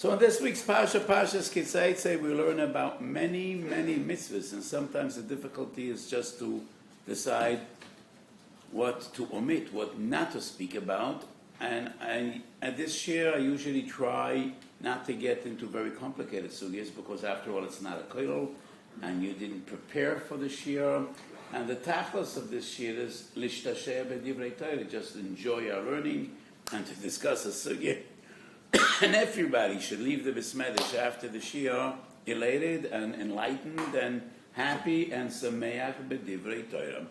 So in this week's Parsha, Parshas Kitzaitze, we learn about many, many mitzvahs, and sometimes the difficulty is just to decide what to omit, what not to speak about. And at this year, I usually try not to get into very complicated sugyas, because after all, it's not a kollel, and you didn't prepare for the shiur. And the tachlis of this shiur is lishtasheh b'divrei Torah, just enjoy our learning and to discuss a sugya. And everybody should leave the Bismedish after the shiur elated and enlightened and happy and sameach b'divrei Torah.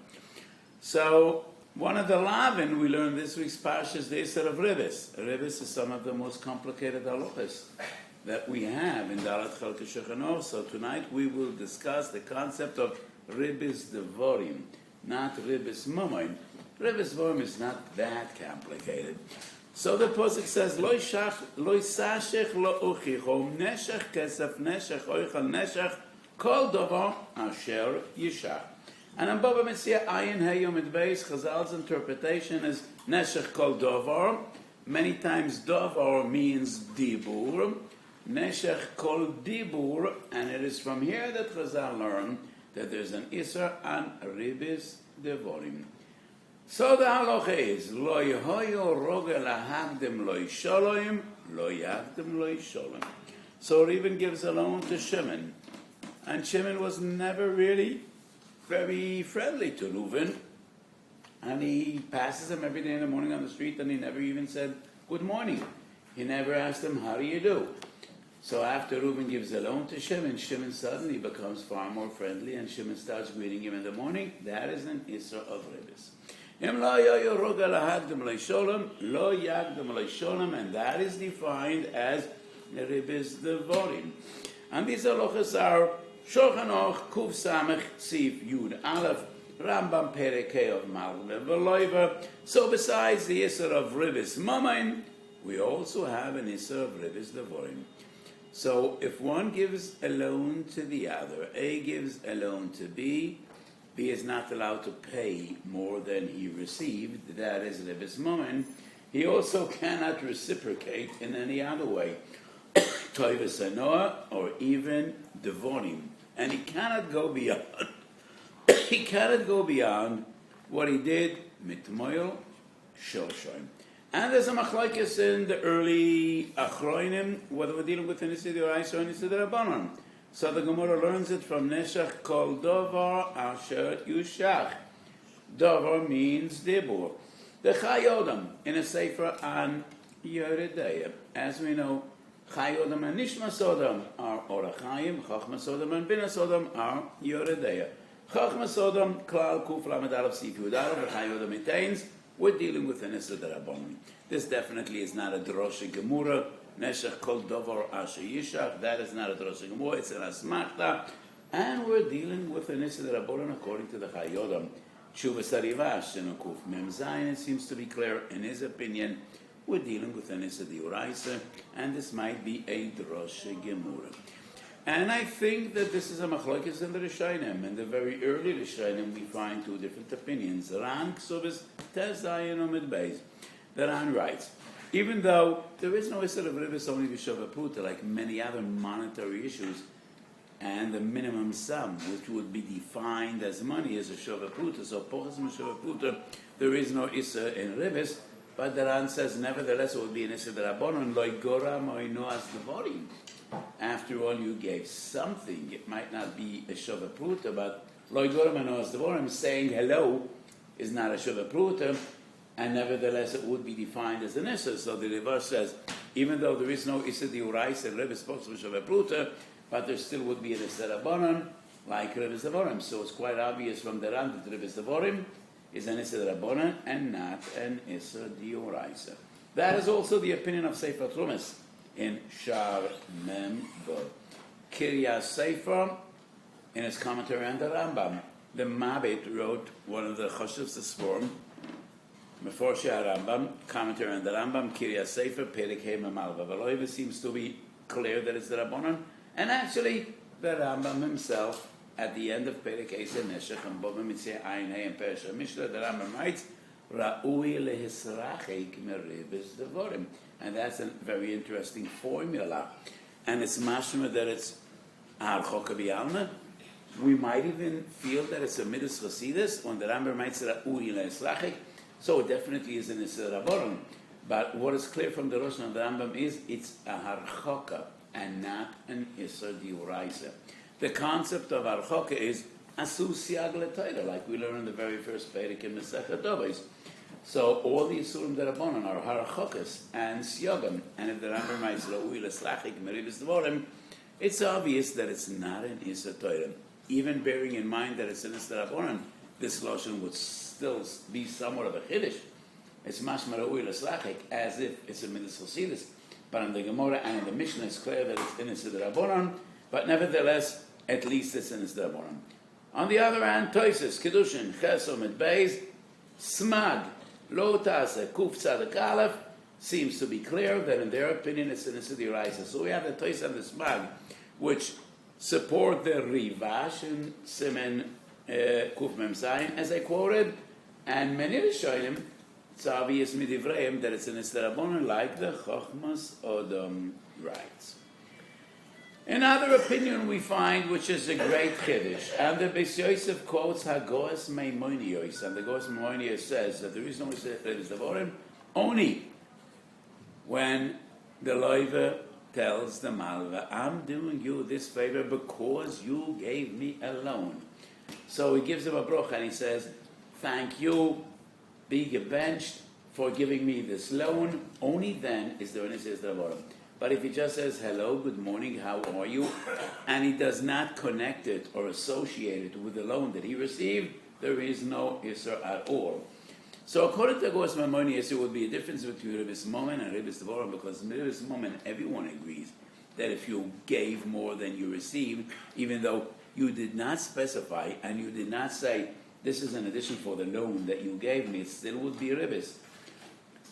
So one of the lavin we learned this week's parsha is the Isser of Ribbis. Ribbis is some of the most complicated halachas that we have in Dalat Chalkei Shulchan Aruch. So tonight we will discuss the concept of Ribbis Devorim, not Ribbis Mamoin. Ribbis Devorim is not that complicated. So the pasuk says, Lo sashech lo uchichom neshech kesef neshech oichal neshech kol davar asher yishach. And in Baba Metzia Ayin Weiss, Chazal's interpretation is neshech kol davar. Many times davar means dibur, neshech kol dibur, and it is from here that Chazal learn that there's an Isser on Ribbis Devorim. So the halacha is, Lo yehoyo rogel lahagdim lo yisholem, lo yagdim lo yisholem. So Reuben gives a loan to Shimon. And Shimon was never really very friendly to Reuben. And he passes him every day in the morning on the street, and he never even said, good morning. He never asked him, how do you do? So after Reuben gives a loan to Shimon, Shimon suddenly becomes far more friendly, and Shimon starts greeting him in the morning. That is an Isra of Ribbis. And that is defined as Ribbis Devorim. And these halachas are Shulchan Aruch Kuf Samech Sif Yud Aleph Rambam Perek of Malveh V'Loiva. So besides the Isser of Ribbis Mamoin, we also have an Isser of Ribbis Devorim. So if one gives a loan to the other, A gives a loan to B, B is not allowed to pay more than he received, that is Ribbis Mamoin. He also cannot reciprocate in any other way, Toivus Anoah, or even Devorim. And he cannot go beyond, what he did, Mitmoil Shoshoim. And there's a machlokes in the early Achroinim, whether we're dealing with an Issa d'Oraisa or an Issa d'Rabbanan. So the Gemara learns it from Neshech Kol Dovar Asher Yushach. Dovar means Dibur. The Chayodam in a Sefer on Yeridea. As we know, Chayodam and Nishmas Odam are Orachayim, Chachmas Odam and Binas Odam are Yeridea. Chachmas Odam, Klal Kuf Lamed Aleph Sif Yud Aleph, Chayodam maintains, we're dealing with an Issa d'Rabbanan. This definitely is not a Droshe Gemura. Neshech Kol Dovar Asher Yishach, that is not a Droshe Gemura, it's an Asmachta. And we're dealing with an Issa d'Rabbanan according to the Chayodam. Tshuvas Arivash in Kuf Mem Zayin, it seems to be clear, in his opinion, we're dealing with an Issa d'Oraisa, and this might be a Droshe Gemura. And I think that this is a machlokes in the Rishonim. In the very early Rishonim, we find two different opinions. Ran Ksubis Tezayin Omid Beis. The Ran writes, even though there is no Isser of Ribbis only B'Shava Puta, like many other monetary issues, and the minimum sum, which would be defined as money, is a Shava Puta. So Pochas Shava Puta, there is no Isser in Ribbis, but the Ran says, nevertheless, it would be an Isser d'Rabbanan, Loi Gora Moino As Devorim. After all, you gave something. It might not be a Shava Puta, but Loi Gora Moino As Devorim, saying hello is not a Shava Puta, and nevertheless it would be defined as an Isser. So the reverse says, even though there is no Isser d'Oraisa and Ribbis Pochas Shava Puta, but there still would be an Isser d'Rabbanan, like Ribbis Devorim. So it's quite obvious from the Ran that Ribbis Devorim is an Isser d'Rabbanan and not an Isser d'Oraisa. That is also the opinion of Sefer Trumas in Shar Mem Vod. Kiryas Sefer, in his commentary on the Rambam, the Mabit wrote one of the Choshevs Sforim, Meforshei Rambam, commentary on the Rambam, Kiryas Sefer, Perek He Malva V'Loiva, seems to be clear that it's the Rabbanan, and actually the Rambam himself, at the end of Perek He Neshech and Bava Mitzvah Ayin Hey and Peresh Mishnah, the Rambam writes, Ra'ui lehisrachik meribis devorim. And that's a very interesting formula. And it's mashma that it's harchoka b'yalma. We might even feel that it's a midas chasidus, when the Rambam writes Ra'ui lehisrachik. So it definitely is an Isser Rabbanon. But what is clear from the Rosh of the Rambam is it's a harchoka and not an Isser Diuraisa. The concept of harchoka is asu siag l'toira, like we learned in the very first Perek in Masechet Avos. So all the Isurim Derabanan are harchokas and siagam. And if the Rambam writes Ra'ui l'slachik meribis devorim, it's obvious that it's not an Isser Torah. Even bearing in mind that it's an Isser Rabbanon, this Lashon would still be somewhat of a chiddush. It's mashma ra'ui l'slachik, as if it's a midas chasidus. But in the Gemara and in the Mishnah, it's clear that it's in a Siddur Rabbanon, but nevertheless, at least it's in a Siddur Rabbanon. On the other hand, Toises, Kiddushin, Chesom, and Beis, Smag, Lo Tase, Kuf Tzadik Aleph, seems to be clear that in their opinion it's in a Siddur Raisa. So we have the Tois and the Smag, which support the Rivash and Simen Kuf Mem Zayin, as I quoted, and many Rishonim, it's obvious midivreim that it's an Estarabon like the Chochmas Odom writes. Another opinion we find, which is a great chiddush, and the Beis Yosef quotes Hagoas Maimonios, and the Hagoas Maimonios says that there is no Estarabon only when the Loiva tells the Malva, I'm doing you this favor because you gave me a loan. So he gives him a broch and he says, thank you, be gebenched for giving me this loan. Only then is there an Isser Davarim. But if he just says, hello, good morning, how are you? And he does not connect it or associate it with the loan that he received, there is no Isser at all. So according to Gos Maimonides, there would be a difference between Ribbis Moment and Ribbis Davarim, because in Ribbis Moment, everyone agrees that if you gave more than you received, even though you did not specify and you did not say, this is an addition for the loan that you gave me, it still would be Ribbis.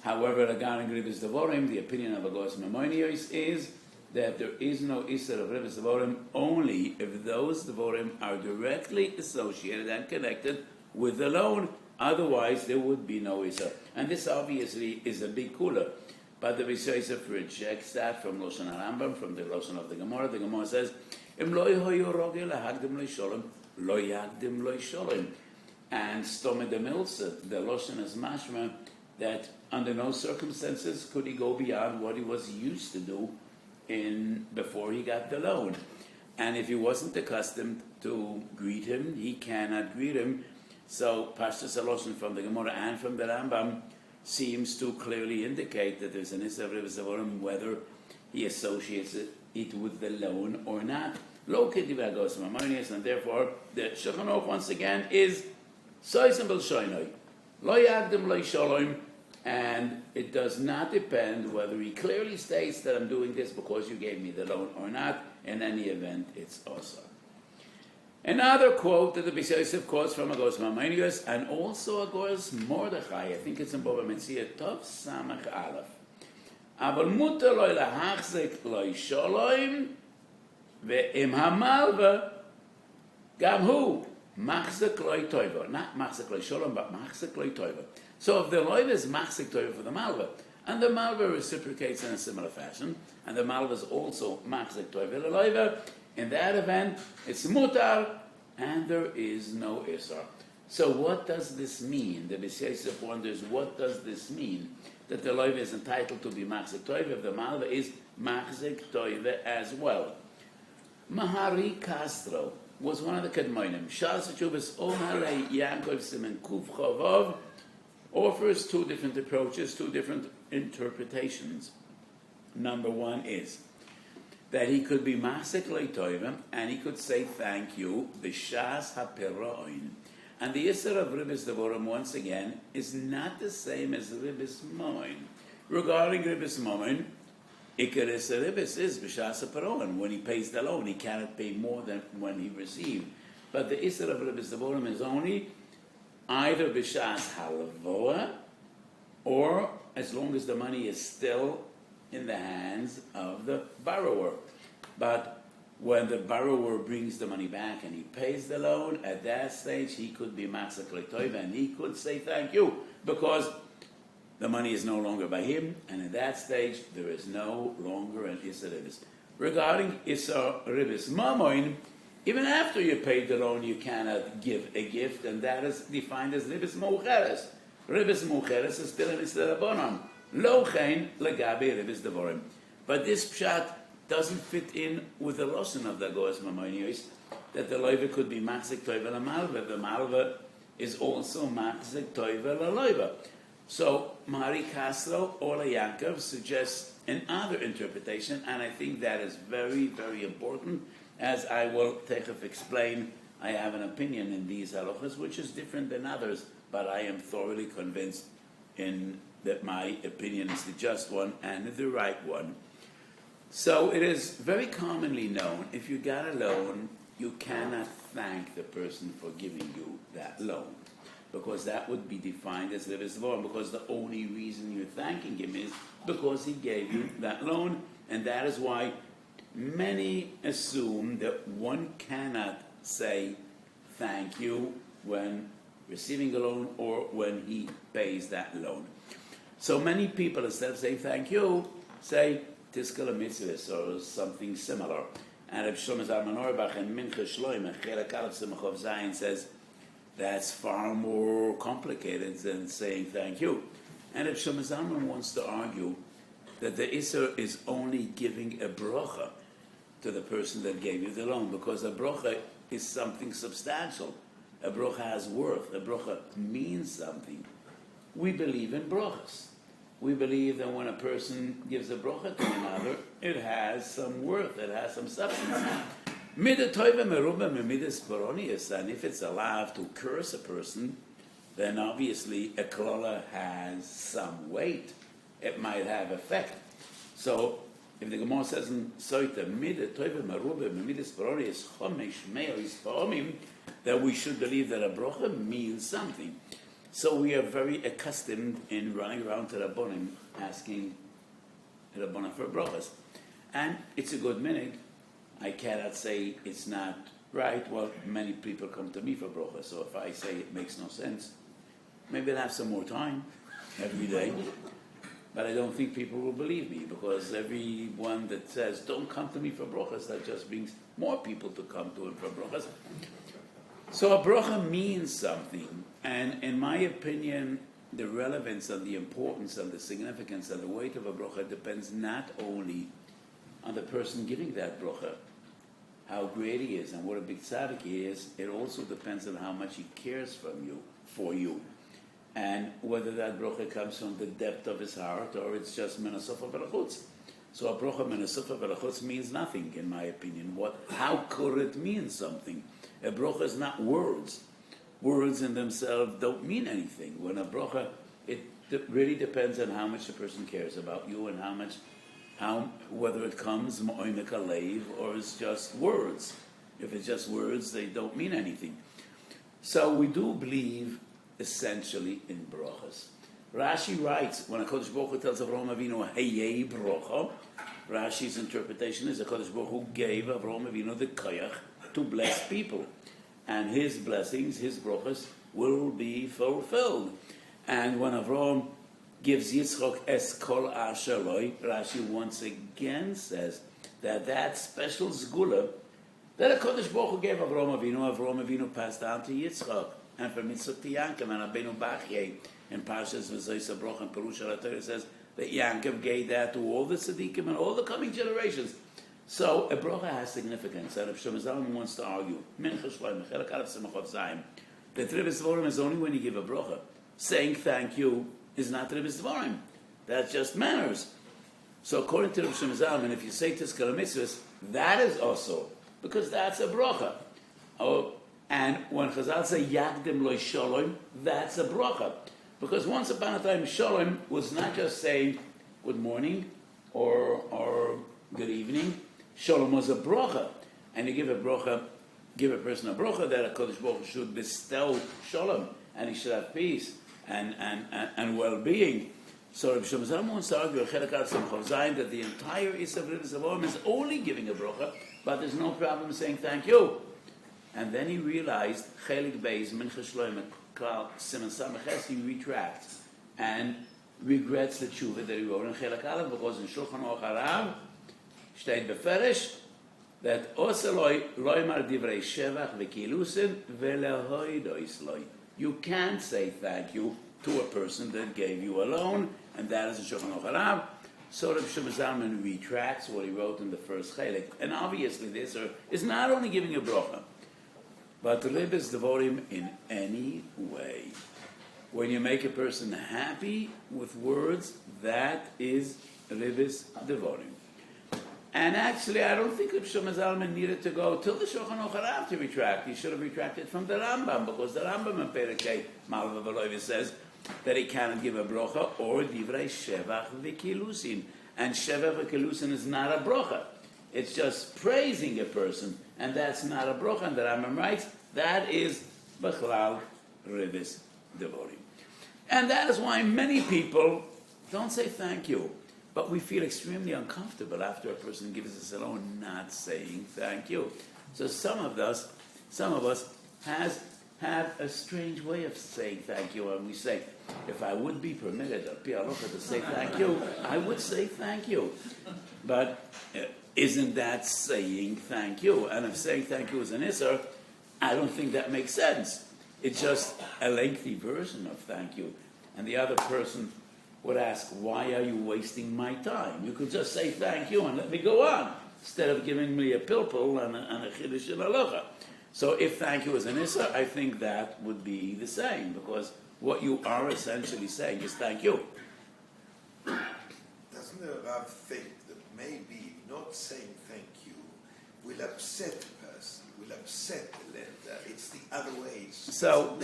However, regarding Ribbis Devorim, the opinion of Agos Maimonides is that there is no Isser of Ribbis Devorim only if those Devorim are directly associated and connected with the loan. Otherwise, there would be no Isser. And this obviously is a big kula. But the Beis Yosef rejects that from Loshan HaRambam, from the Loshan of the Gemara. The Gemara says, Im lo yehoyu rogel lahagdim lo yisholem, lo yagdim lo yisholem. And Stome de Milsa, the Loshan is mashma, that under no circumstances could he go beyond what he was used to do before he got the loan. And if he wasn't accustomed to greet him, he cannot greet him. So Pashtus Loshan from the Gemara and from the Rambam seems to clearly indicate that there's an Isser of Ribbis Devorim whether he associates it with the loan or not. Lo Kediva Agos Maimonides, and therefore the Shulchan Aruch once again is Soisem Bel Shoinoi, Lo Yagdim Lo Yisholem, and it does not depend whether he clearly states that I'm doing this because you gave me the loan or not. In any event, it's also. Another quote that the Beis Yosef quotes from Agos Maimonides and also Agos Mordechai, I think it's in Bava Metzia Tov Samach Aleph. Aval muter lo lahachzik lo yisholem ve'im hamalva gam hu machzik lo toiva. Not machzik lo yisholem, but machzik lo toiva. So if the loiva is machzik toiva for the malva, and the malva reciprocates in a similar fashion, and the malva is also machzik toiva the loiva, in that event, it's mutar, and there is no isar. So what does this mean? The Beis Yosef wonders, what does this mean? That the loiva is entitled to be machzik toiva if the malva is machzik toiva as well. Mahari Castro was one of the Kedmonim. Shas Chuvas Omarei Yaakov Simen Kuf Chavov offers two different approaches, two different interpretations. Number one is that he could be Masik Leitoivim, and he could say thank you, B'shas HaPeroin. And the Isser of Ribbis Devorim, once again, is not the same as Ribbis Moin. Regarding Ribbis Moin, Ikar Isser Ribbis is B'shas HaPeroin. When he pays the loan, he cannot pay more than when he received. But the Isser of Ribbis Devorim is only either B'shas HaLavoa, or as long as the money is still in the hands of the borrower. But when the borrower brings the money back and he pays the loan, at that stage he could be Matzak L'Tov and he could say thank you, because the money is no longer by him, and at that stage there is no longer an Issa Ribbis. Regarding Issa Ribbis Mamoin, even after you paid the loan, you cannot give a gift, and that is defined as Ribbis Moucheres. Ribbis Moucheres is still an Issa Rabbanon. Lo Chen Legabe Ribbis Devorim. But this pshat doesn't fit in with the lesson of the Goas Mamoinios, that the loiva could be Matzik Toiva Malva. The Malva is also Matzik Toiva Loiva. So Mari Castro Ola Yankov suggests another interpretation, and I think that is very, very important. As I will explain, I have an opinion in these halachas which is different than others, but I am thoroughly convinced in that my opinion is the just one and the right one. So it is very commonly known, if you got a loan, you cannot thank the person for giving you that loan, because that would be defined as Ribbis Devorim, because the only reason you're thanking him is because he gave you that loan, and that is why many assume that one cannot say thank you when receiving a loan or when he pays that loan. So many people, instead of saying thank you, say Tiskal Mitzvahs or something similar. And Reb Shlomo Zalman Auerbach in Mincha Shloim, Chelek Aleph Simchov Zayin, says that's far more complicated than saying thank you. And Reb Shlomo Zalman wants to argue that the Isser is only giving a brocha to the person that gave you the loan, because a brocha is something substantial. A brocha has worth. A brocha means something. We believe in brochas. We believe that when a person gives a brocha to another, it has some worth, it has some substance. And if it's allowed to curse a person, then obviously a klola has some weight. It might have effect. So if the Gemara says in Soita, that we should believe that a brocha means something. So we are very accustomed in running around to Rabbonim asking Rabbonim for brachas. And it's a good minhag. I cannot say it's not right. Well, many people come to me for brachas, so if I say it makes no sense, maybe I'll have some more time every day. But I don't think people will believe me, because everyone that says, don't come to me for brachas, that just brings more people to come to him for brachas. So a bracha means something, and in my opinion, the relevance and the importance and the significance and the weight of a bracha depends not only on the person giving that bracha, how great he is and what a big tzaddik he is. It also depends on how much he cares for you, and whether that bracha comes from the depth of his heart or it's just menasofa velachutz. So a bracha menasofa velachutz means nothing, in my opinion. How could it mean something? A bracha is not words. Words in themselves don't mean anything. When a bracha, it really depends on how much the person cares about you and whether it comes ma'omek alev or it's just words. If it's just words, they don't mean anything. So we do believe essentially in brachas. Rashi writes, when HaKadosh Baruch Hu tells Avraham Avinu, Heyei bracha, Rashi's interpretation is HaKadosh Baruch Hu gave Avraham Avinu the koyach to bless people. And his blessings, his brachas, will be fulfilled. And when Avraham gives Yitzchok es kol asher loi, Rashi once again says that special zgula that HaKadosh Baruch Hu gave Avraham Avinu passed down to Yitzchok. And from Yitzchok to Yankov, and Abenu Bachye, in Parshas V'Zoysa Broch and Perush HaTorah says that Yankov gave that to all the tzaddikim and all the coming generations. So a bracha has significance, and if Shlomo Zalman wants to argue, Mincha Shloim, Chelek Aleph Simchov Zayin, that Ribbis Devorim is only when you give a bracha. Saying thank you is not Ribbis Devorim. That's just manners. So according to Shlomo Zalman, if you say Tiskal Mitzvahs, that is also, because that's a bracha. And when Chazal say Yagdim Loi Shalom, that's a bracha. Because once upon a time, Shalom was not just saying good morning or good evening. Shalom was a bracha, and you give a person a bracha that HaKadosh Baruch Hu should bestow shalom, and he should have peace and well-being. So Rabbi Shlomo Zalman wants to argue that the entire Issa of Ribbis Avorim is only giving a bracha, but there's no problem saying thank you. And then he realized, Chelik Beis, Mincha Shloim, Klal Siman Samach, he retracts and regrets the tshuva that he wrote in Chelik Aleph, because in Shulchan Aruch Harav, steht beferish, that Oseloi Loimar Divrei Shevach V'Kilusin V'Lehoidois Loi. You can't say thank you to a person that gave you a loan, and that is in Shulchan Aruch Harav. So Rabbi Shlomo Zalman retracts what he wrote in the first Chelik. And obviously this is not only giving a bracha, but Ribbis Devorim in any way. When you make a person happy with words, that is Ribbis Devorim. And actually, I don't think Rabbi Shlomo Zalman needed to go till the Shulchan Aruch Harav to retract. He should have retracted from the Rambam, because the Rambam in Perikei Malva V'Loiva says that he cannot give a brocha or divrei shevach v'kilusin. And shevach v'kilusin is not a brocha. It's just praising a person, and that's not a brocha. And the Rambam writes, that is b'chlal Ribbis Devorim. And that is why many people don't say thank you. But we feel extremely uncomfortable after a person gives us a loan not saying thank you. So some of us have a strange way of saying thank you. And we say, if I would be permitted to say thank you, I would say thank you. But isn't that saying thank you? And if saying thank you is an isser, I don't think that makes sense. It's just a lengthy version of thank you. And the other person would ask, why are you wasting my time? You could just say thank you and let me go on, instead of giving me a pilpul and a chiddush and a halacha. So if thank you is an issa, I think that would be the same, because what you are essentially saying is thank you. Doesn't the Rav think that maybe not saying thank you will upset the person, will upset the lender? It's the other way. So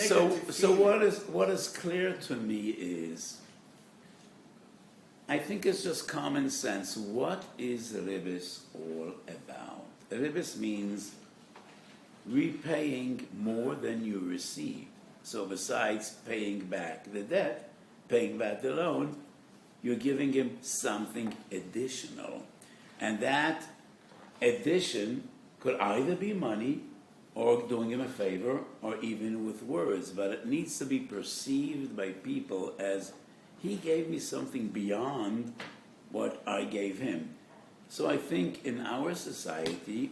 what is clear to me is, I think it's just common sense. What is Ribbis all about? Ribbis means repaying more than you receive. So besides paying back the debt, paying back the loan, you're giving him something additional. And that addition could either be money, or doing him a favor, or even with words. But it needs to be perceived by people as he gave me something beyond what I gave him. So I think in our society,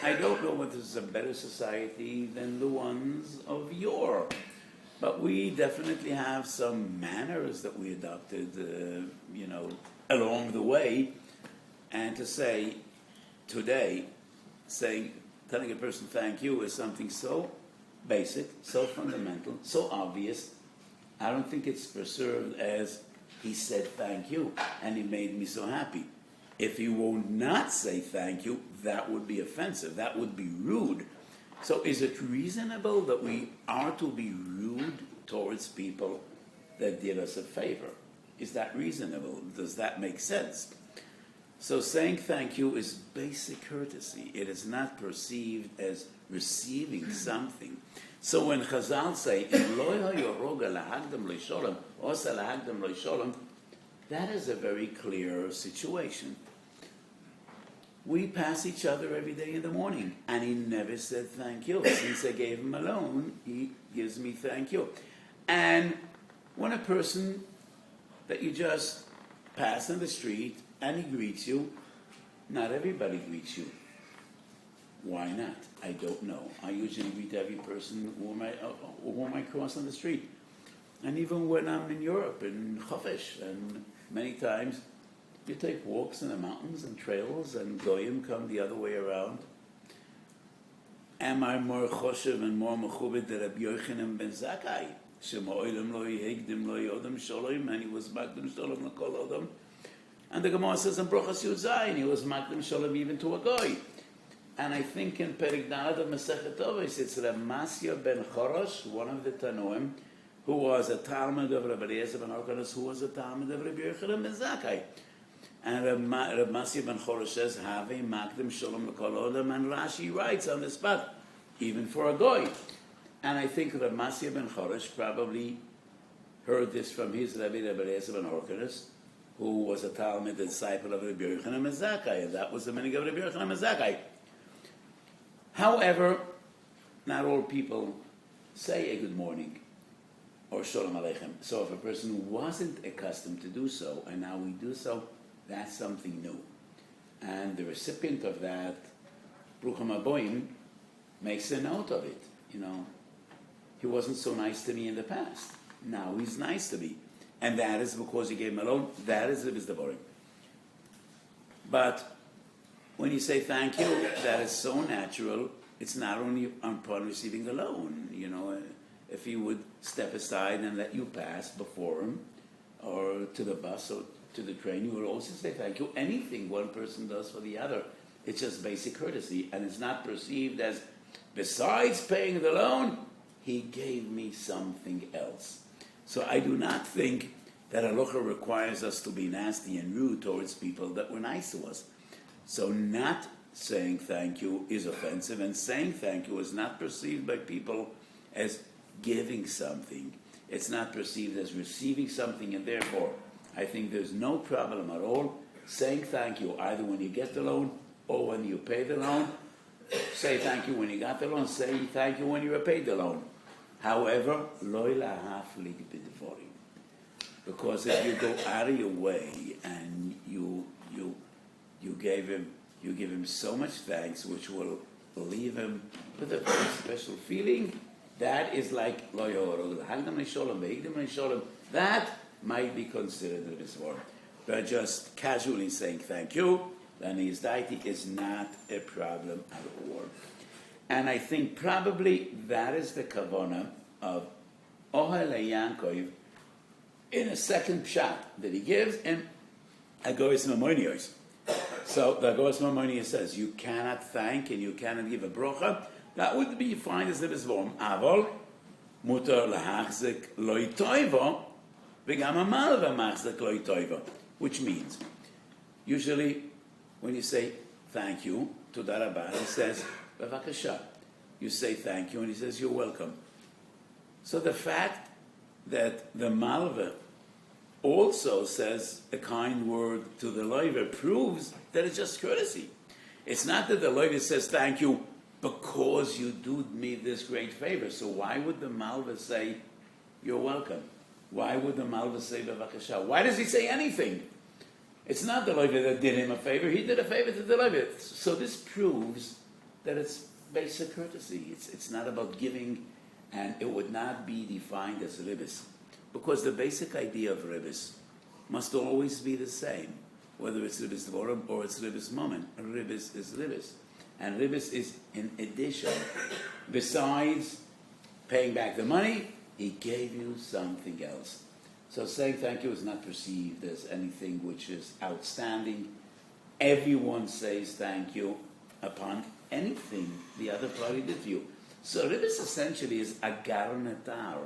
I don't know whether it's a better society than the ones of yore, but we definitely have some manners that we adopted, along the way. And to say today, telling a person thank you is something so basic, so fundamental, so obvious. I don't think it's preserved as he said thank you and he made me so happy. If he will not say thank you, that would be offensive. That would be rude. So is it reasonable that we are to be rude towards people that did us a favor? Is that reasonable? Does that make sense? So saying thank you is basic courtesy. It is not perceived as receiving something. So when Chazal say, that is a very clear situation. We pass each other every day in the morning, and he never said thank you. Since I gave him a loan, he gives me thank you. And when a person that you just pass on the street and he greets you, not everybody greets you. Why not? I don't know. I usually greet every person whom I cross on the street. And even when I'm in Europe, in Chofesh, and many times you take walks in the mountains and trails, and goyim come the other way around. Am I more choshev and more mechubed than Rabbi Yochanan ben Zakkai? Shemo'olam lo yehegdim lo yodam sholom, and he was makdim sholom l'kol odam. And the Gemara says in Brochas Yud Zayin, he was makdim sholom even to a goy. And I think in Perik Dalad of Masechet Avos, it's Reb Masya ben Chorosh, one of the Tanoim, who was a Talmud of Rabbi Eliezer ben Orkanos, who was a Talmud of Rabbi Yochanan ben Zakkai. And Reb Masya ben Chorosh says, Have makdim shalom l'kol odam, and Rashi writes on the spot, even for a goy. And I think Reb Masya ben Chorosh probably heard this from his Rabbi Eliezer ben Horkonos, who was a Talmud disciple of Rabbi Yochanan ben Zakkai, and that was the minhag of Rabbi Yochanan ben Zakkai. However, not all people say a good morning or shalom aleichem. So if a person wasn't accustomed to do so, and now we do so, that's something new. And the recipient of that, Bruchim Aboim, makes a note of it. You know, he wasn't so nice to me in the past. Now he's nice to me. And that is because he gave him a loan. That is Ribbis Devarim. But when you say thank you, that is so natural. It's not only upon receiving a loan. You know, if he would step aside and let you pass before him, or to the bus or to the train, you would also say thank you. Anything one person does for the other, it's just basic courtesy, and it's not perceived as, besides paying the loan, he gave me something else. So I do not think that halacha requires us to be nasty and rude towards people that were nice to us. So not saying thank you is offensive, and saying thank you is not perceived by people as giving something. It's not perceived as receiving something, and therefore I think there's no problem at all saying thank you either when you get the loan or when you pay the loan. Say thank you when you got the loan, say thank you when you paid the loan. However, loy lahaflig b'dvarim, because if you go out of your way and you give him so much thanks, which will leave him with a very special feeling, that is like loy horog hagdam lisholem ve'igdam lisholem. That might be considered a misvor. But just casually saying thank you, then his deity is not a problem at all. And I think probably that is the kavanah of Ohel Yankov in a second pshat that he gives in Agoras Maimonios. So the Agoras Maimonios says you cannot thank and you cannot give a brocha. That would be fine as the Bisvorm. Avol mutar lahachzik loy toivo v'gam amalva machzik loy toivo, which means usually when you say thank you to Darabah, he says bevakasha. You say thank you, and he says you're welcome. So the fact that the malva also says a kind word to the loiver proves that it's just courtesy. It's not that the loiver says thank you because you do me this great favor. So why would the malva say you're welcome? Why would the malva say bevakasha? Why does he say anything? It's not the loiver that did him a favor. He did a favor to the loiver. So this proves that it's basic courtesy. It's not about giving, and it would not be defined as ribbis, because the basic idea of ribbis must always be the same, whether it's ribbis dvorim or it's ribbis moment. Ribbis is ribbis, and ribbis is in addition. Besides paying back the money, he gave you something else. So saying thank you is not perceived as anything which is outstanding. Everyone says thank you upon anything the other party did to you. So ribbis essentially is agar netar.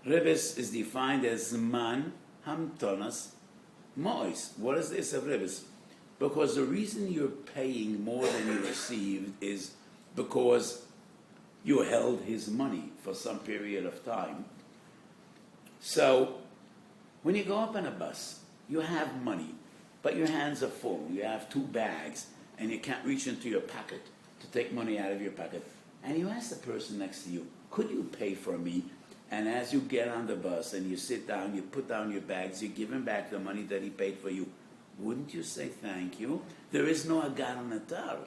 Ribbis is defined as man hamtonas mois. What is this of ribbis? Because the reason you're paying more than you received is because you held his money for some period of time. So when you go up on a bus, you have money, but your hands are full. You have 2 bags, and you can't reach into your pocket to take money out of your pocket. And you ask the person next to you, could you pay for me? And as you get on the bus and you sit down, you put down your bags, you give him back the money that he paid for you. Wouldn't you say thank you? There is no agar natar.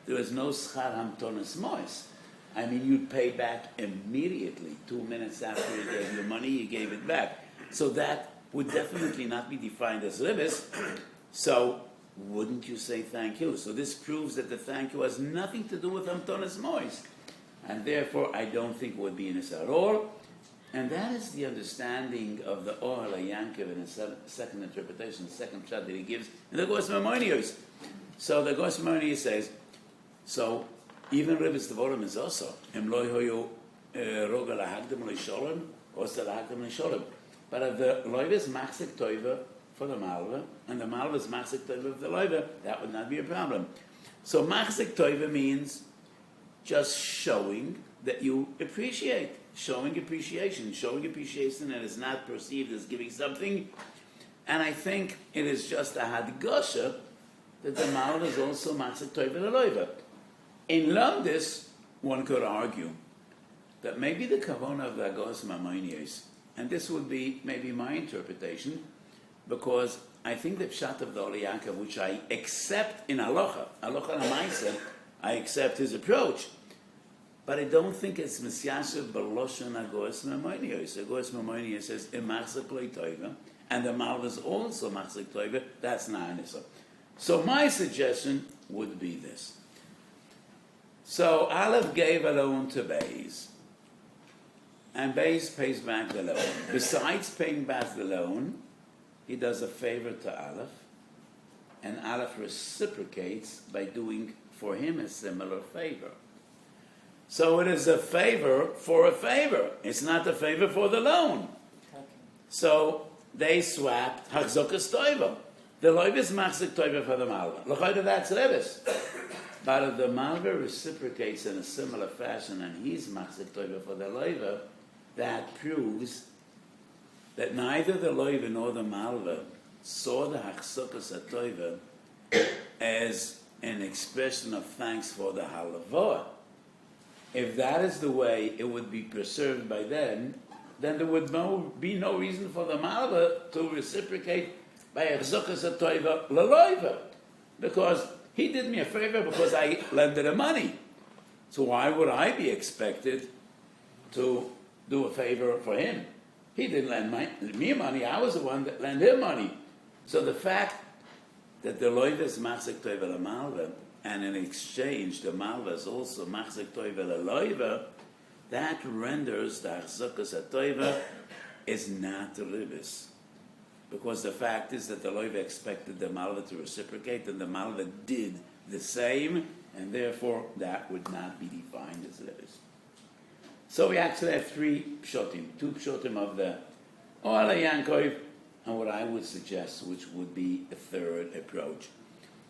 There is no schar hamtonas mois. I mean, you'd pay back immediately. 2 minutes after you gave your money, you gave it back. So that would definitely not be defined as ribbis. So wouldn't you say thank you? So this proves that the thank you has nothing to do with hamtonas mois. And therefore, I don't think it would be in at all. And that is the understanding of the Ohel Yankov in a second interpretation, the second pshat that he gives in the Agoras Maimonios. So the Agoras Maimonios says, so even Ribbis Devarim is also em lo hoyu roga lahagdim lisholem or lahagdim lisholem. But if the loiva is machzik toiva for the malva, and the malva is machzik toiva for the loiva, that would not be a problem. So machzik toiva means just showing that you appreciate, showing appreciation that is not perceived as giving something. And I think it is just a hadgasha that the Malv is also Machzik Tov L'Loiva. In Lamdis, one could argue that maybe the Kavona of the Agos Mamoinios, and this would be maybe my interpretation, because I think the Pshat of the Oli Yaakov, which I accept in Aloha Lamaisa, I accept his approach, but I don't think it's Misyashev Baloshan Agos Mamoinios. Agos Mamoinios says, Machzik L'Toiva, and the Malv is also Machzik Toiva, that's Na'anisa. So my suggestion would be this. So Aleph gave a loan to Beis, and Beis pays back the loan. Besides paying back the loan, he does a favor to Aleph, and Aleph reciprocates by doing for him a similar favor. So it is a favor for a favor. It's not a favor for the loan. So they swapped Hachzokas Toiva. The loiv is Machzik Toiva for the Malva. L'chayda, that's Ribbis. But if the Malva reciprocates in a similar fashion and he's Machzik Toiva for the loiva, that proves that neither the loiva nor the Malva saw the Hachzokas Toiva as an expression of thanks for the Halavoah. If that is the way it would be preserved by then there would be no reason for the Malva to reciprocate by Achzokas HaToiva L'Loiva, because he did me a favor because I lended him money. So why would I be expected to do a favor for him? He didn't lend me money, I was the one that lent him money. So the fact that the Loiva is Machzik Toiva L'Malva, and in exchange the Malva is also Machzik Toiva L'Loiva, that renders the Achzokas HaToiva is not Ribbis. Because the fact is that the Loiva expected the Malva to reciprocate, and the Malva did the same, and therefore that would not be defined as Ribbis. So we actually have three pshotim, two pshotim of the Ola Yankov, and what I would suggest, which would be a third approach.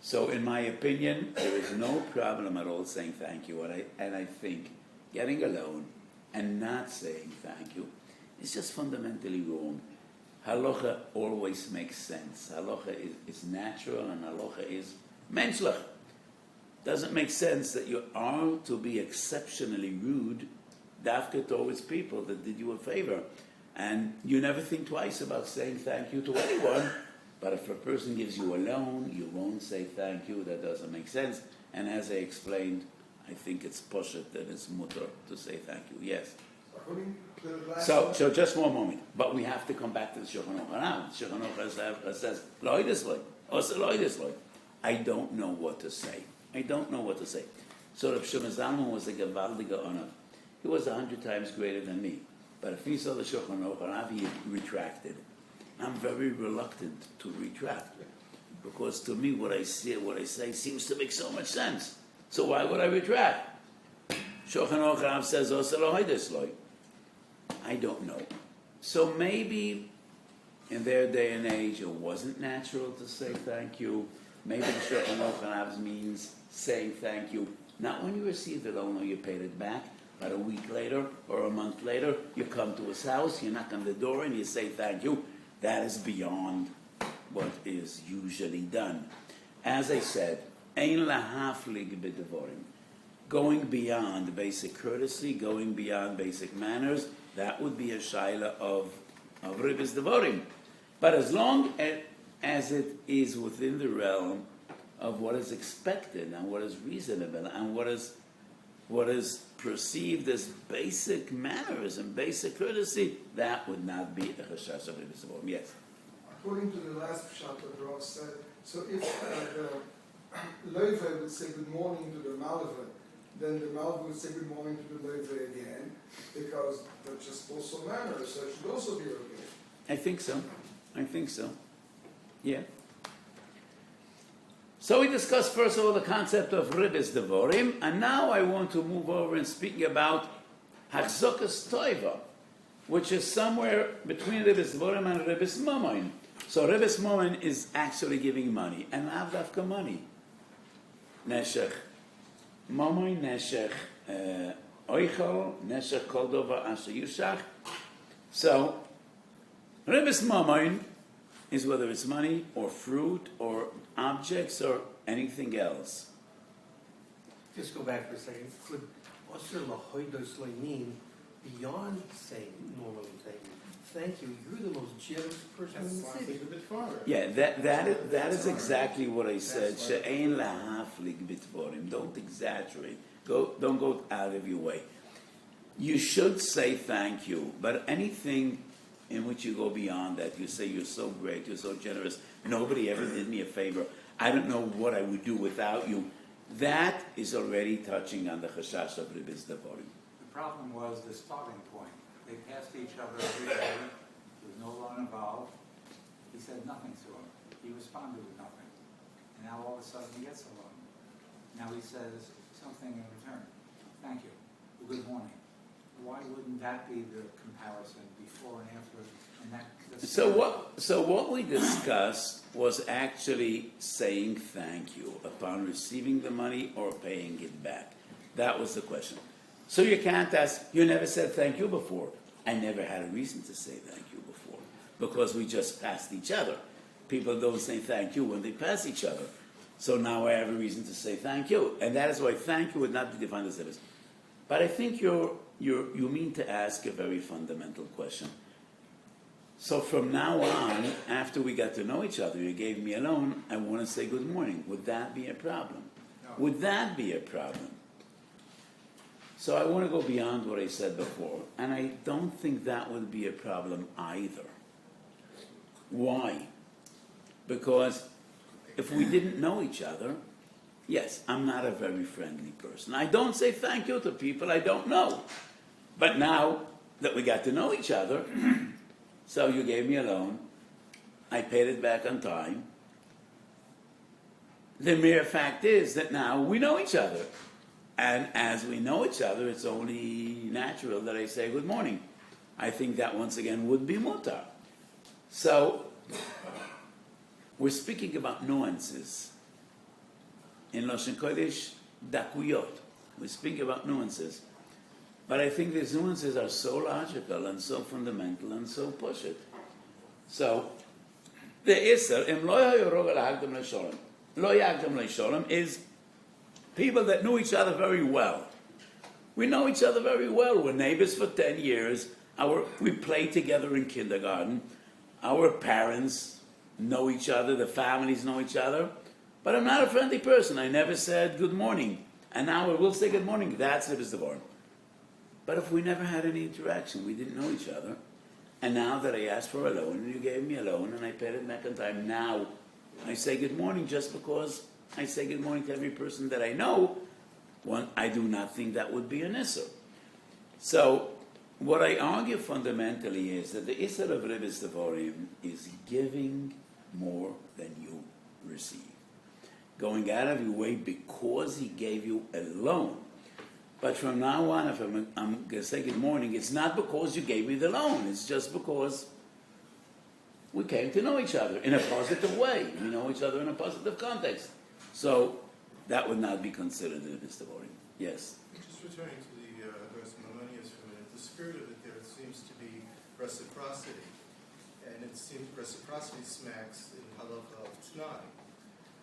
So in my opinion, there is no problem at all saying thank you, and I think getting a loan and not saying thank you is just fundamentally wrong. Halacha always makes sense. Halacha is natural, and halacha is menschlich. Doesn't make sense that you are to be exceptionally rude, dafka towards people that did you a favor, and you never think twice about saying thank you to anyone. But if a person gives you a loan, you won't say thank you. That doesn't make sense. And as I explained, I think it's poshet that it's mutter to say thank you. Yes. So just one moment. But we have to come back to the Shulchan Aruch now. The Shulchan Aruch says, loidus loy, also loidus loy. I don't know what to say. So Rav Shimon Zalman was a gewaldige honor. He was 100 times greater than me. But if he saw the Shulchan Aruch, he retracted. I'm very reluctant to retract, because to me what I say seems to make so much sense. So why would I retract? Shulchan Aruch says, also loidus loy. I don't know. So maybe in their day and age it wasn't natural to say thank you. Maybe the Shulchan Aruch means saying thank you not when you received the loan or you paid it back, but a week later or a month later, you come to his house, you knock on the door and you say thank you. That is beyond what is usually done. As I said, ein lahaflig b'devorim. Going beyond basic courtesy, going beyond basic manners, that would be a shaila of Ribbis Devorim. But as long as it is within the realm of what is expected and what is reasonable and what is perceived as basic manners and basic courtesy, that would not be a chashash of Ribbis Devorim. Yes? According to the last pshat that Ross said, so if the loiva would say good morning to the malva, then the malva would say good morning to the loiva again, because they're just also manners, so it should also be okay. I think so. Yeah. So we discussed first of all the concept of Ribbis Devorim, and now I want to move over and speaking about Hachzokas Toiva, which is somewhere between Ribbis Devorim and Ribbis Mamoin. So Ribbis Mamoin is actually giving money, and Avdavka money. Neshech Mamoin, Neshech Oichel Neshech Kol Dover Asher Yushach. So, Ribbis Mamoin is whether it's money or fruit or objects or anything else. Just go back for a second. Could Osir Lahoidos mean beyond saying normally thank you, you're the most generous person in the city? A bit farther. Yeah, that is exactly what I said. She'ein lahaflig bitvorim. Don't exaggerate. Don't go out of your way. You should say thank you, but anything in which you go beyond that, you say you're so great, you're so generous, nobody ever did me a favor, I don't know what I would do without you, that is already touching on the chashash of Ribbis Devorim. The problem was the starting point. They passed each other every day. There was no loan involved. He said nothing to him. He responded with nothing. And now all of a sudden he gets a loan. Now he says something in return. Thank you. Good morning. Why wouldn't that be the comparison before and after? And So what we discussed was actually saying thank you upon receiving the money or paying it back. That was the question. So you can't ask, you never said thank you before. I never had a reason to say thank you before because we just passed each other. People don't say thank you when they pass each other. So now I have a reason to say thank you. And that is why thank you would not be defined as service. But I think you mean to ask a very fundamental question. So from now on, after we got to know each other, you gave me a loan, I want to say good morning. Would that be a problem? No. Would that be a problem? So I want to go beyond what I said before, and I don't think that would be a problem either. Why? Because if we didn't know each other, yes, I'm not a very friendly person. I don't say thank you to people I don't know. But now that we got to know each other, so you gave me a loan, I paid it back on time. The mere fact is that now we know each other. And as we know each other, it's only natural that I say good morning. I think that once again would be mutar. So, we're speaking about nuances. In Lashon Kodesh, dakuyot. We're speaking about nuances. But I think these nuances are so logical and so fundamental and so push-it. So, the Isser, im lo yorog al hagdam le'sholem. Lo yagdam le'sholem is people that knew each other very well. We know each other very well. We're neighbors for 10 years. We played together in kindergarten. Our parents know each other. The families know each other. But I'm not a friendly person. I never said good morning. And now I will say good morning. That's Ribbis Devorim. But if we never had any interaction, we didn't know each other, and now that I asked for a loan, and you gave me a loan, and I paid it back on time, now I say good morning just because I say good morning to every person that I know, I do not think that would be an issur. So, what I argue fundamentally is that the issur of Ribbis Devorim is giving more than you receive. Going out of your way because he gave you a loan. But from now on, if I'm going to say good morning, it's not because you gave me the loan. It's just because we came to know each other in a positive way. We know each other in a positive context. So that would not be considered a Ribbis Devorim. Yes? Just returning to the verse Maimonides for a minute, the spirit of it there seems to be reciprocity. And it seems reciprocity smacks in halacha of t'nai.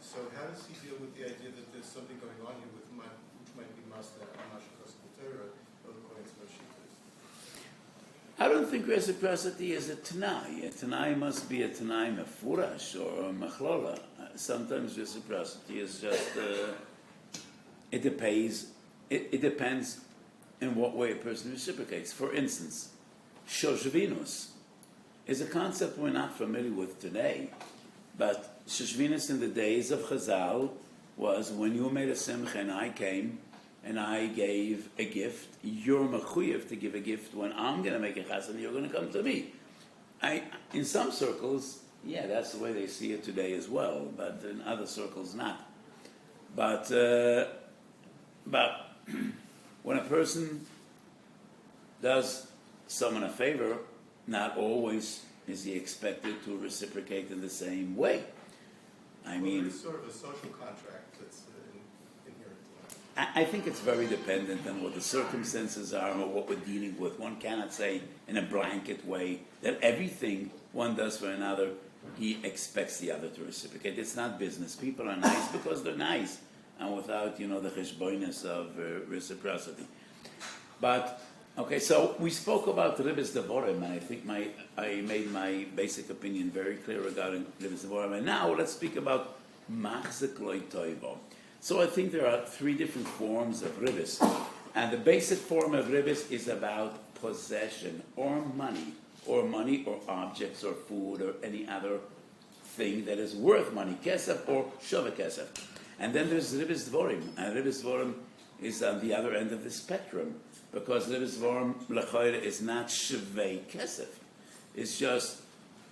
So how does he deal with the idea that there's something going on here with which might be masda amashachas kultura, according to what she does? I don't think reciprocity is a t'nai. A t'nai must be a t'nai mefurash or a machlola. Sometimes reciprocity is just, it depends in what way a person reciprocates. For instance, shoshvinus is a concept we're not familiar with today, but shoshvinus in the days of Chazal was when you made a simcha and I came and I gave a gift, you're mechuyev to give a gift when I'm going to make a chassan, you're going to come to me. In some circles, yeah, that's the way they see it today as well, but in other circles not. But when a person does someone a favor, not always is he expected to reciprocate in the same way. I mean, it's sort of a social contract that's inherent I think it's very dependent on what the circumstances are or what we're dealing with. One cannot say in a blanket way that everything one does for another, he expects the other to reciprocate. It's not business. People are nice because they're nice and without, the cheshboinus of reciprocity. But, okay, so we spoke about Ribbis Devorim, and I think I made my basic opinion very clear regarding Ribbis Devorim. And now let's speak about Machzik Loi Toivo. So I think there are three different forms of ribbis. And the basic form of ribbis is about possession or money or objects or food or any other thing that is worth money, kesef or shove kesef. And then there's ribbis dvorim. And ribbis dvorim is on the other end of the spectrum because ribbis dvorim l'chayre is not shvei kesef. It's just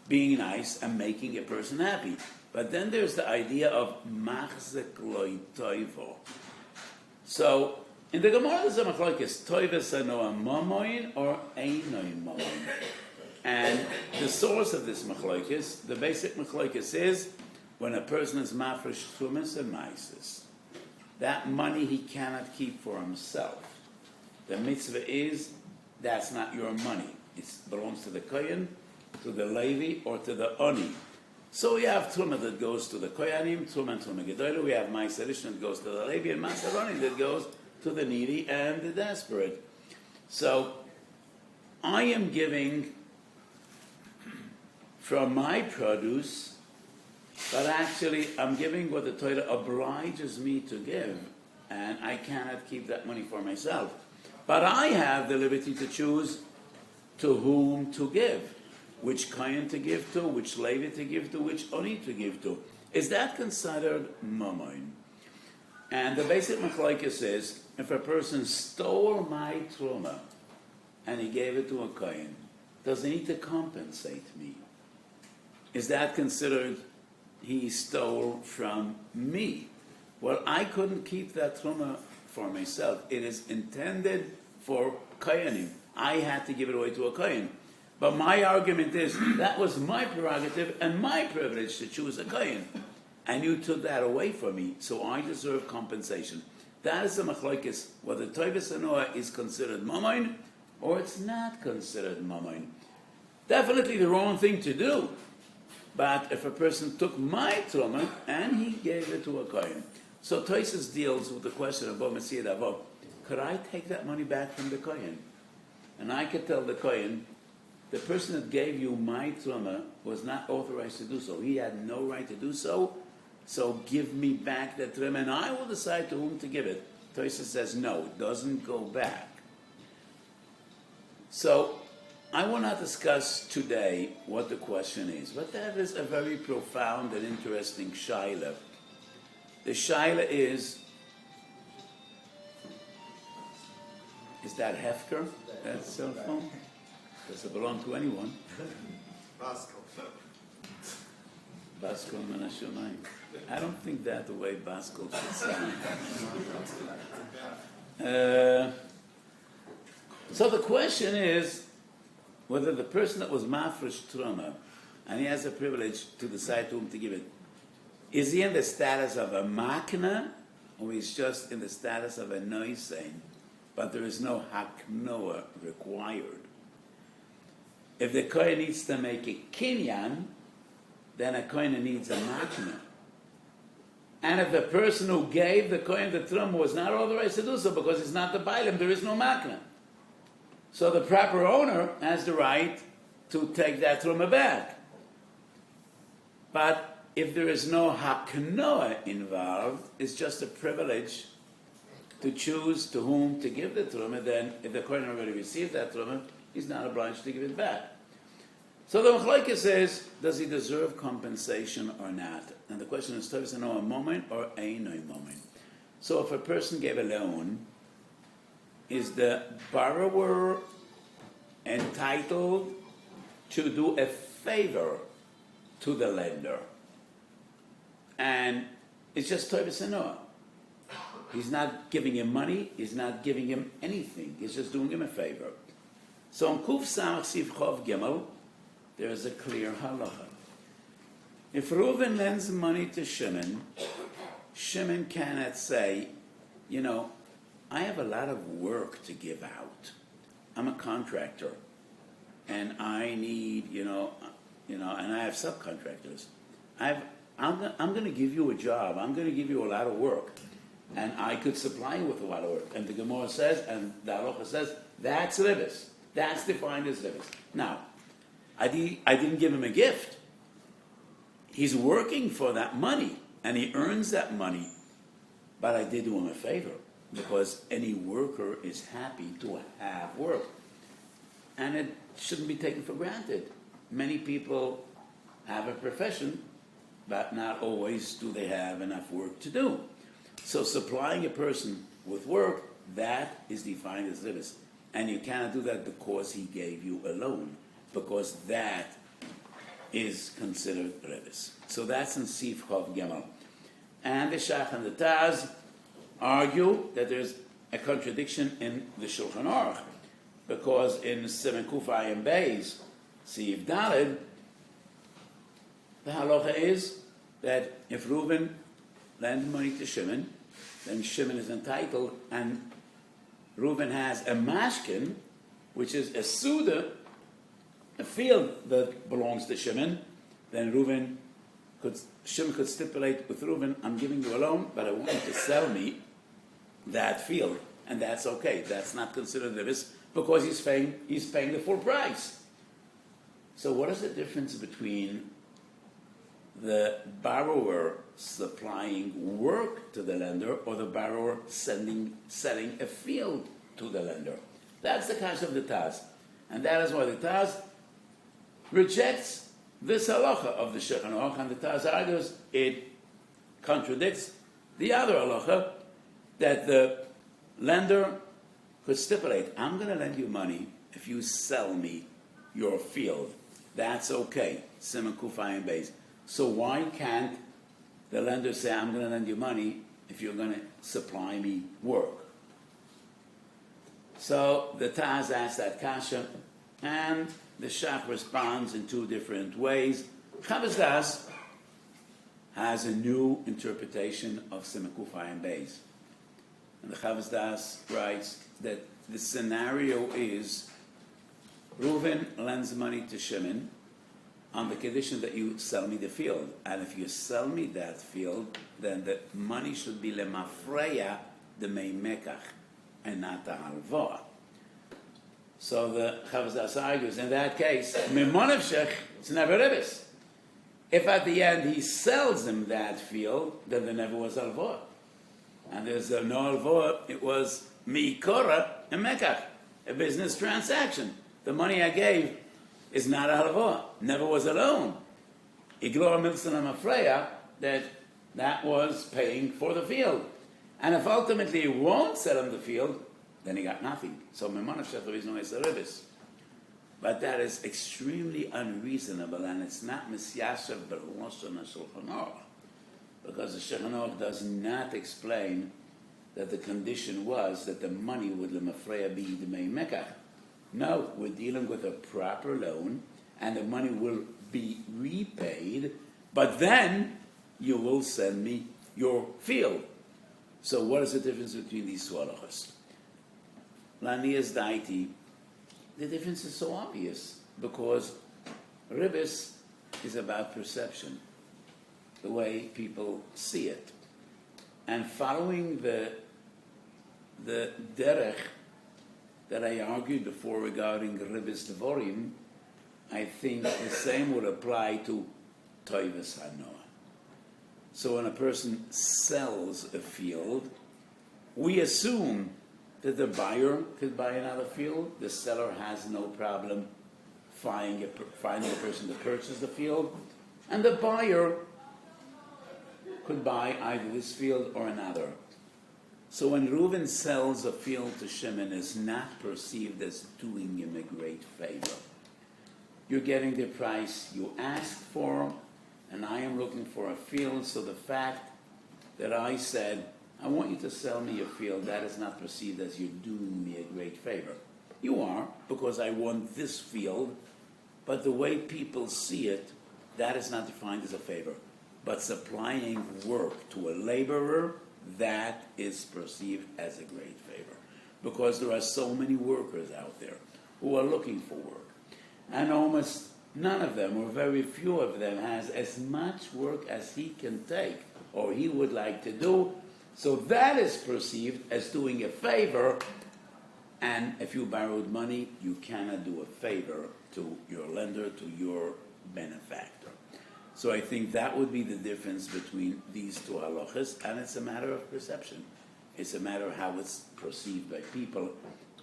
being nice and making a person happy. But then there's the idea of machzik loy toivo. So in the Gemara there's a machlokes toivus anoa mamoin or einoi mamoin. And the source of this machlokes, the basic machlokes is when a person is mafresh tumas and maisis, that money he cannot keep for himself. The mitzvah is that's not your money. It belongs to the kohen, to the levi, or to the oni. So we have Truma that goes to the Koyanim, Truma and Truma Gedoyle. We have Ma'aser Rishon that goes to the Levi, and Ma'aser Roni that goes to the needy and the desperate. So I am giving from my produce, but actually I'm giving what the Torah obliges me to give, and I cannot keep that money for myself. But I have the liberty to choose to whom to give. Which kohen to give to, which levi to give to, which oni to give to. Is that considered mammon? And the basic machlokes is, if a person stole my truma and he gave it to a kohen, does he need to compensate me? Is that considered he stole from me? Well, I couldn't keep that truma for myself. It is intended for kohenim. I had to give it away to a kohen. But my argument is, that was my prerogative and my privilege to choose a kohen. And you took that away from me, so I deserve compensation. That is the machlokes, whether toivus anoa is considered mammon or it's not considered mammon. Definitely the wrong thing to do. But if a person took my truma and he gave it to a kohen. So Tosfos deals with the question of Bo Mesiyad Avo. Could I take that money back from the kohen? And I could tell the kohen, the person that gave you my truma was not authorized to do so. He had no right to do so. So give me back that truma, and I will decide to whom to give it. Tosfos says no, it doesn't go back. So I will not discuss today what the question is, but that is a very profound and interesting shaila. The shaila is that hefker, that cell phone? Does it belong to anyone? Baskel Menashamayim. I don't think that the way Baskel should sound. So the question is whether the person that was mafresh truma and he has a privilege to decide to whom to give it, is he in the status of a makna or he's just in the status of a noisein, but there is no haknoa required? If the kohen needs to make a kinyan, then a kohen needs a makna. And if the person who gave the kohen the truma was not authorized to do so because it's not the bailim, there is no makna. So the proper owner has the right to take that truma back. But if there is no haknoa involved, it's just a privilege to choose to whom to give the truma. Then if the kohen already received that truma, he's not obliged to give it back. So the machlokes says, does he deserve compensation or not? And the question is, toivus anoa a moment or einoi moment? So if a person gave a loan, is the borrower entitled to do a favor to the lender? And it's just toivus anoa. He's not giving him money, he's not giving him anything, he's just doing him a favor. So in Kuf Samach Siv Chov Gimel, there is a clear halacha. If Reuven lends money to Shimon, Shimon cannot say, I have a lot of work to give out. I'm a contractor, and I need, and I have subcontractors. I'm going to give you a job. I'm going to give you a lot of work, and I could supply you with a lot of work. And the Gemara says, and the Halacha says, that's Ribbis. That's defined as Ribbis. Now, I didn't give him a gift. He's working for that money, and he earns that money. But I did do him a favor, because any worker is happy to have work. And it shouldn't be taken for granted. Many people have a profession, but not always do they have enough work to do. So supplying a person with work, that is defined as Ribbis. And you cannot do that because he gave you a loan, because that is considered Ribbis. So that's in Sif Chav Gimel. And the Shach and the Taz argue that there's a contradiction in the Shulchan Aruch, because in Siman Kuf Ayin Beis, Sif Daled, the halacha is that if Reuben lends money to Shimon, then Shimon is entitled, and Reuben has a mashkin, which is a suda, a field that belongs to Shimon, then Shimon could stipulate with Reuben, I'm giving you a loan, but I want you to sell me that field, and that's okay. That's not considered Ribbis, because he's paying the full price. So what is the difference between the borrower supplying work to the lender or the borrower selling a field to the lender? That's the kasha of the Taz. And that is why the Taz rejects this halacha of the Shulchan Aruch, and the Taz argues it contradicts the other halacha that the lender could stipulate, I'm going to lend you money if you sell me your field. That's okay. Siman Kuf Ayin Beis. So why can't the lender say, I'm going to lend you money if you're going to supply me work? So the Taz asks that kasha, and the Shach responds in two different ways. Chavaz Das has a new interpretation of Siman Kuf Ayin Beis. And the Chavaz Das writes that the scenario is Reuven lends money to Shimon on the condition that you sell me the field. And if you sell me that field, then the money should be lemafreya the meimekach and not the halva. So the Chavaz Das argues, in that case, mimonevshech, it's never Ribbis. If at the end he sells him that field, then there never was halva. And there's no halva, it was miikora and mekach, a business transaction. The money I gave is not a halva, never was a loan. Iglor milson amafreya, that was paying for the field. And if ultimately he won't sell him the field, then he got nothing. So Memonashech, there is no Ribbis. But that is extremely unreasonable, and it's not Misyashev Berloshon HaShulchan Aruch, because the Shulchan Aruch does not explain that the condition was that the money would lemafreya be the meimekach. No, we're dealing with a proper loan, and the money will be repaid, but then you will send me your field. So what is the difference between these two halachas? Lanias daiti, the difference is so obvious, because Ribbis is about perception, the way people see it. And following the derech that I argued before regarding Ribbis Devorim, I think the same would apply to Toivus Hanoah. So when a person sells a field, we assume that the buyer could buy another field. The seller has no problem finding a person to purchase the field. And the buyer could buy either this field or another. So when Reuven sells a field to Shimon, it's not perceived as doing him a great favor. You're getting the price you asked for, and I am looking for a field, so the fact that I said, I want you to sell me a field, that is not perceived as you're doing me a great favor. You are, because I want this field, but the way people see it, that is not defined as a favor. But supplying work to a laborer, that is perceived as a great favor. Because there are so many workers out there who are looking for work. And almost none of them, or very few of them, has as much work as he can take, or he would like to do. So that is perceived as doing a favor, and if you borrowed money, you cannot do a favor to your lender, to your benefactor. So I think that would be the difference between these two halachas, and it's a matter of perception. It's a matter of how it's perceived by people,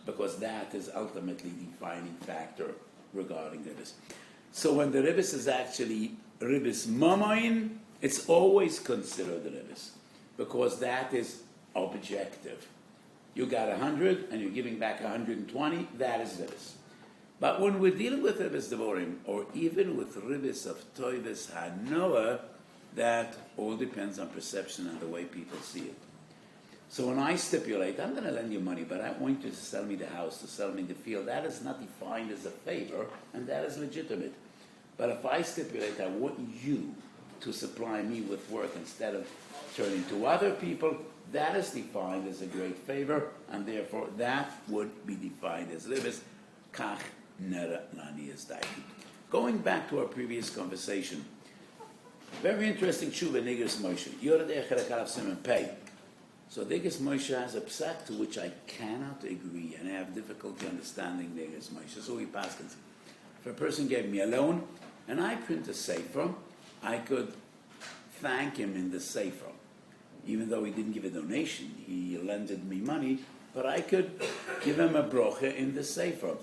because that is ultimately the defining factor regarding ribbis. So when the ribbis is actually ribbis mamoin, it's always considered ribbis, because that is objective. You got 100 and you're giving back 120, that is ribbis. But when we're dealing with ribbis devorim, or even with ribbis of toivis hanoah, that all depends on perception and the way people see it. So when I stipulate, I'm going to lend you money, but I want you to sell me the house, to sell me the field, that is not defined as a favor, and that is legitimate. But if I stipulate, I want you to supply me with work instead of turning to other people, that is defined as a great favor, and therefore that would be defined as ribbis. Kach nera lani is daiki. Going back to our previous conversation, very interesting tshuva niggas Moshe. Yoredei Cherekalav Siman Pei. So Niggas Moshe has a psak to which I cannot agree, and I have difficulty understanding Niggas Moshe. So he passes. If a person gave me a loan, and I print a sefer, I could thank him in the sefer. Even though he didn't give a donation, he lended me money, but I could give him a brocha in the sefer.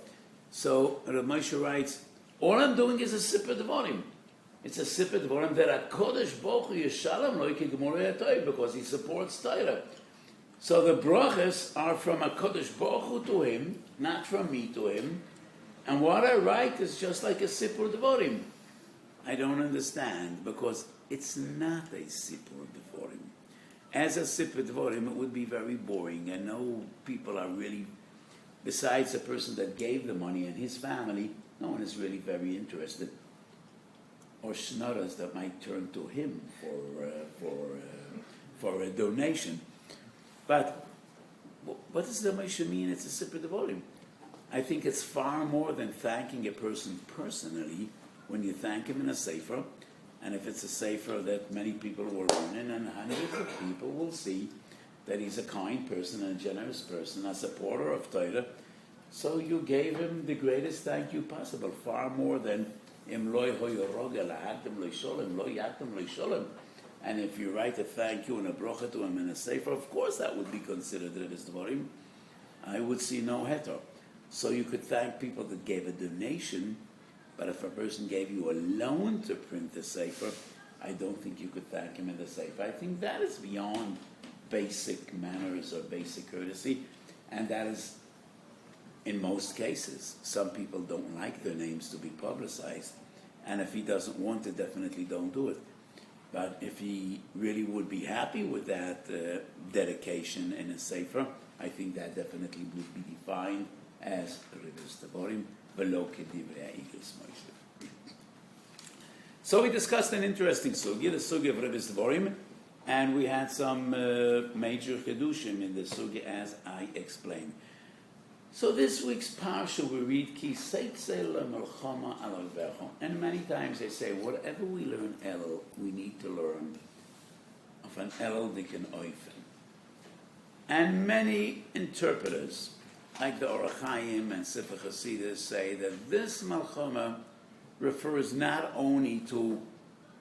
So Rav Moshe writes, all I'm doing is a sipper devorim. It's a sipper devorim that HaKadosh Baruch Hu Yeshalom Lo Ki Gemorei HaTorah, because he supports Torah. So the brachas are from HaKadosh Baruch Hu to him, not from me to him. And what I write is just like a sipur devorim. I don't understand, because it's not a sipur devorim. As a sipur devorim, it would be very boring, and no people are really, besides the person that gave the money and his family, no one is really very interested. Or shnaras that might turn to him for a donation. But what does the Moshe mean? It's a sipur devorim. I think it's far more than thanking a person personally when you thank him in a sefer, and if it's a sefer that many people will learn in, and hundreds of people will see that he's a kind person and a generous person, a supporter of Torah, so you gave him the greatest thank you possible, far more than im loy hoyorogel ahadem loy sholem loy yatem loy sholem. And if you write a thank you and a brocha to him in a sefer, of course that would be considered ribbis devorim. I would see no heter. So you could thank people that gave a donation, but if a person gave you a loan to print the sefer, I don't think you could thank him in the sefer. I think that is beyond basic manners or basic courtesy, and that is, in most cases, some people don't like their names to be publicized, and if he doesn't want it, definitely don't do it. But if he really would be happy with that dedication in a sefer, I think that definitely would be defined as ribbis devorim, velo kedivrei ha'igos Moshe. So we discussed an interesting sugya, the sugya of ribbis devorim, and we had some major chedushim in the sugya as I explained. So this week's parsha we read Ki seitze lemelchama al alvecho, and many times they say whatever we learn el, we need to learn of an el diken oifen. And many interpreters, like the Orach Chaim and Sefer Chasidus, say that this malchama refers not only to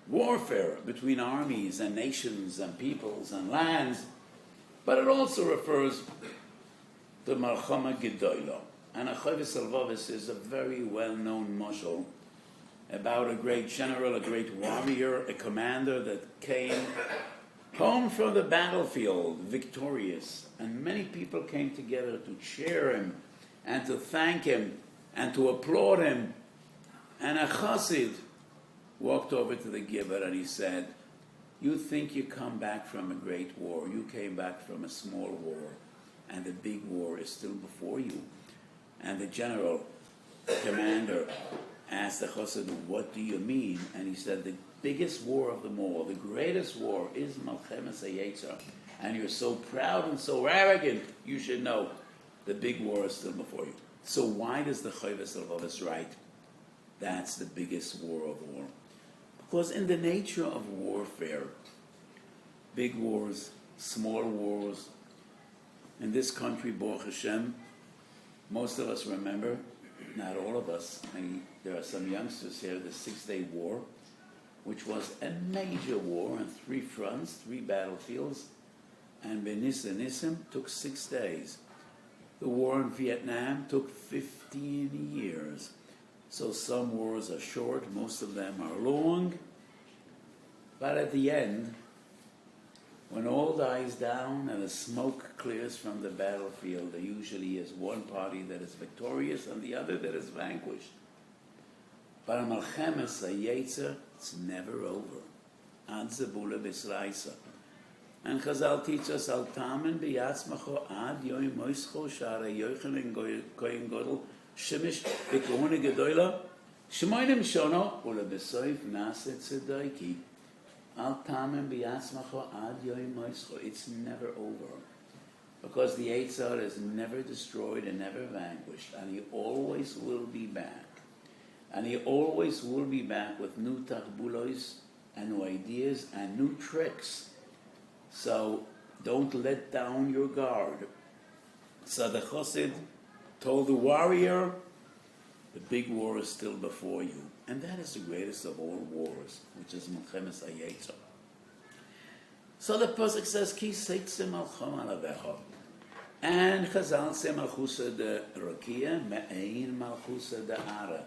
warfare between armies and nations and peoples and lands, but it also refers to malchama gedoyla. And Achavis Alvavis is a very well-known mashal about a great general, a great warrior, a commander that came home from the battlefield victorious, and many people came together to cheer him and to thank him and to applaud him. And a chassid walked over to the giver and he said, you think you come back from a great war, you came back from a small war, and the big war is still before you. And the general, the commander, asked the chassid, what do you mean? And he said, the biggest war of them all, the greatest war, is Malchemes HaYetzer. and you're so proud and so arrogant, you should know the big war is still before you. So why does the Chayvus Levavos write, that's the biggest war of all? Because in the nature of warfare, big wars, small wars, in this country, Baruch Hashem, most of us remember, not all of us, there are some youngsters here, the 6-Day War, which was a major war on 3 fronts, 3 battlefields, and Benis and Nissim took 6 days. The war in Vietnam took 15 years. So some wars are short, most of them are long, but at the end, when all dies down and the smoke clears from the battlefield, there usually is one party that is victorious and the other that is vanquished. But in Malchemes HaYetzer, it's never over. Ad Zebula B'Sraisa. And Chazal teach us, Al Tamen B'Yatzmacho Ad Yoimhashchor Shara Yochanan Kohen Gadol Shemish B'Kohuna Gedola Shemoinim Shono Ula B'Soif Naset Tzedaki. Al Tamen B'Yatzmacho Ad Yoimhashchor. It's never over. Because the Eitzar is never destroyed and never vanquished. And he always will be back. And he always will be back with new tachbulos and new ideas and new tricks. So don't let down your guard. So the Chassid told the warrior, the big war is still before you. And that is the greatest of all wars, which is Malchemes HaYetzer. So the Pasuk says, Ki seitzim alchom alavecha. And Chazal say Malchusa de Rakia, Me'ein Malchusa de Ara.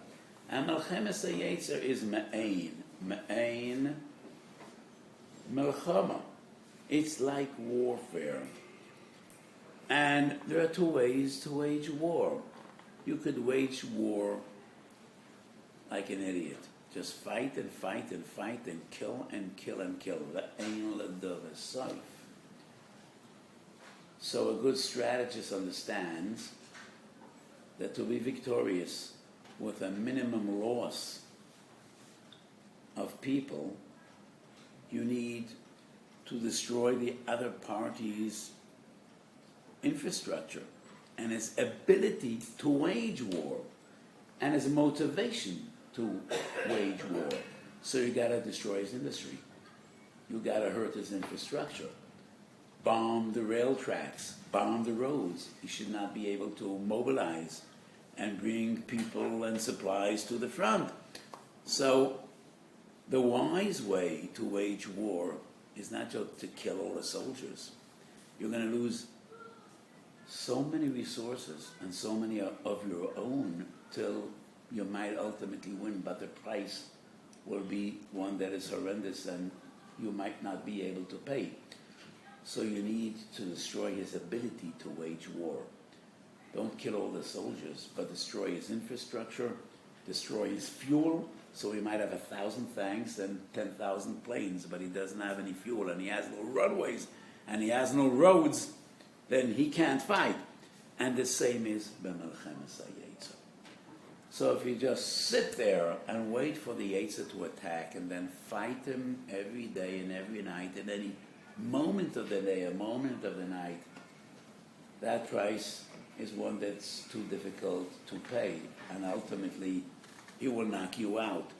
And Malchemes HaYetzer is Me'ein. Me'ein Melchama. It's like warfare. And there are 2 ways to wage war. You could wage war like an idiot. Just fight and fight and fight and kill and kill and kill. So a good strategist understands that to be victorious with a minimum loss of people, you need to destroy the other party's infrastructure and his ability to wage war and his motivation to wage war. So you got to destroy his industry. You got to hurt his infrastructure. Bomb the rail tracks, bomb the roads. He should not be able to mobilize and bring people and supplies to the front. So the wise way to wage war is not just to kill all the soldiers. You're going to lose so many resources and so many of your own till you might ultimately win, but the price will be one that is horrendous and you might not be able to pay. So you need to destroy his ability to wage war. Don't kill all the soldiers, but destroy his infrastructure, destroy his fuel. So he might have 1,000 tanks and 10,000 planes, but he doesn't have any fuel, and he has no runways, and he has no roads, then he can't fight. And the same is b'Malchemes HaYetzer. So if you just sit there and wait for the Yetzer to attack, and then fight him every day and every night, and any moment of the day, a moment of the night, that price is one that's too difficult to pay, and ultimately he will knock you out.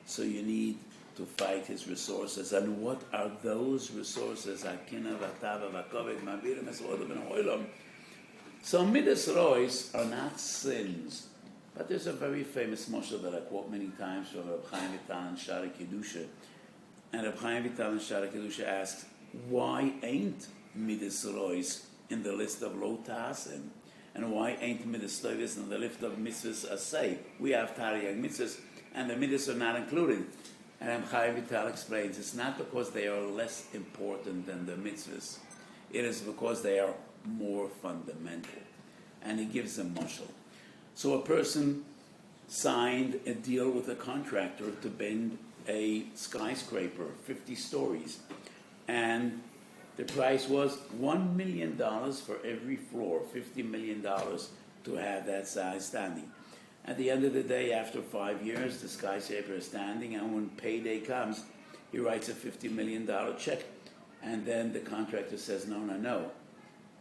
So you need to fight his resources. And what are those resources? So Midas Rois are not sins. But there's a very famous mashal that I quote many times from Reb Chaim Vital and Shara Kedusha. And Reb Chaim Vital and Shara Kedusha asks, why ain't Midas Rois in the list of Lo Ta'asim? And why ain't Midas Tovis in the list of mitzvahs asay? We have Tariag mitzvahs, and the mitzvahs are not included. And Reb Chaim Vital explains, it's not because they are less important than the mitzvahs. It is because they are more fundamental. And he gives a mashal. So a person signed a deal with a contractor to bend a skyscraper, 50 stories. And the price was $1 million for every floor, $50 million to have that size standing. At the end of the day, after 5 years, the skyscraper is standing, and when payday comes, he writes a $50 million check. And then the contractor says, no.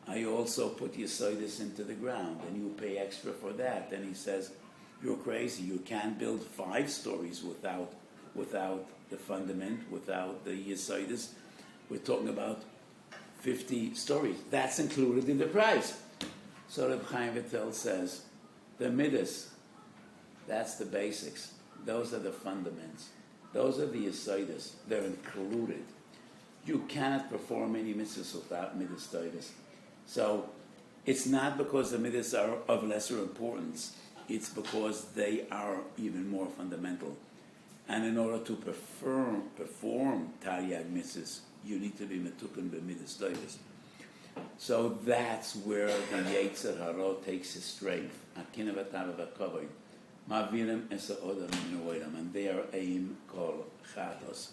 I also put Yesodis into the ground, and you pay extra for that. And he says, you're crazy. You can't build 5 stories without the fundament, without the Yesodis. We're talking about 50 stories. That's included in the price. So Reb Chaim Vital says, the midas, that's the basics. Those are the fundaments. Those are the Yesodis. They're included. You cannot perform any mitzvahs without midas toivus. So it's not because the midas are of lesser importance. It's because they are even more fundamental. And in order to perform Taryag mitzvahs, you need to be metuken b'midas toivus. So that's where the Yetzer Hara takes his strength. Akina v'tava v'kavod. Mavirim es ha'odam min and they are aim kol chatos.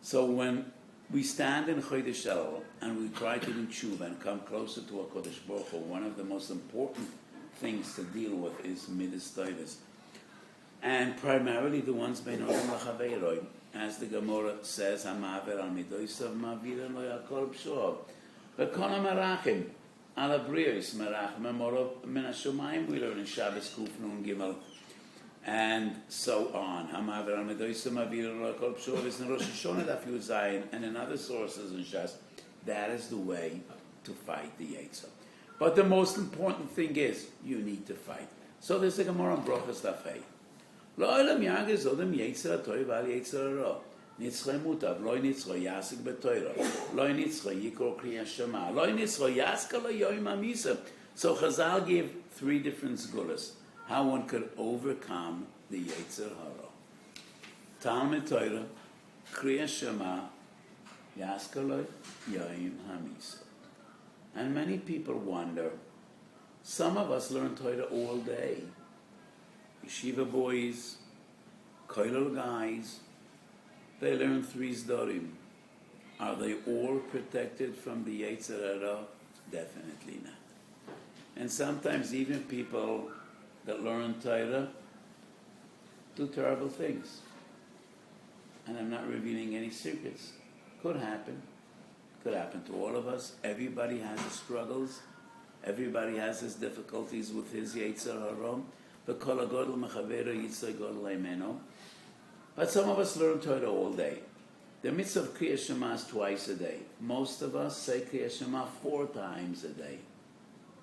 So when we stand in Chodesh Elul and we try to do tshuva and come closer to a Kodesh Baruch Hu, one of the most important things to deal with is midas toivus. And primarily the ones bein odam l'chaveiroi. As the Gemara says, ha'maver al midosav mavirim lo yakol b'shoav. V'kol ha'marachim al habrios marach memorov min hashomayim, we learn in Shabbos Kuf Nun Gimel. And so on. Hamaver al medoisa mavir lo kol pshov is in Rosh Hashanah daf Yud Zayin, and in other sources in Shas. That is the way to fight the Yetzer. But the most important thing is you need to fight. So there's a Gemara on Brochas daf Hey. Lo olam yagez odem Yetzer toiv al Yetzer ra. Nitzchoi mutav, lo nitzchoi yasik betoira, lo nitzchoi yikro kriya shema, lo nitzchoi yaska lo yoim hamisa. So Chazal gave 3 different sgulas. How one could overcome the Yetzer Hara. Talmud Torah, Kriya Shema, Yaskaloi, Yoim Hamisa. And many people wonder, some of us learn Torah all day. Yeshiva boys, Koilel guys, they learn 3 Zdorim. Are they all protected from the Yetzer Hara? Definitely not. And sometimes even people that learn Torah do terrible things. And I'm not revealing any secrets. Could happen. Could happen to all of us. Everybody has his struggles. Everybody has his difficulties with his Yetzer Hara. But some of us learn Torah all day. The mitzvah of Kriya Shema is twice a day. Most of us say Kriya Shema 4 times a day.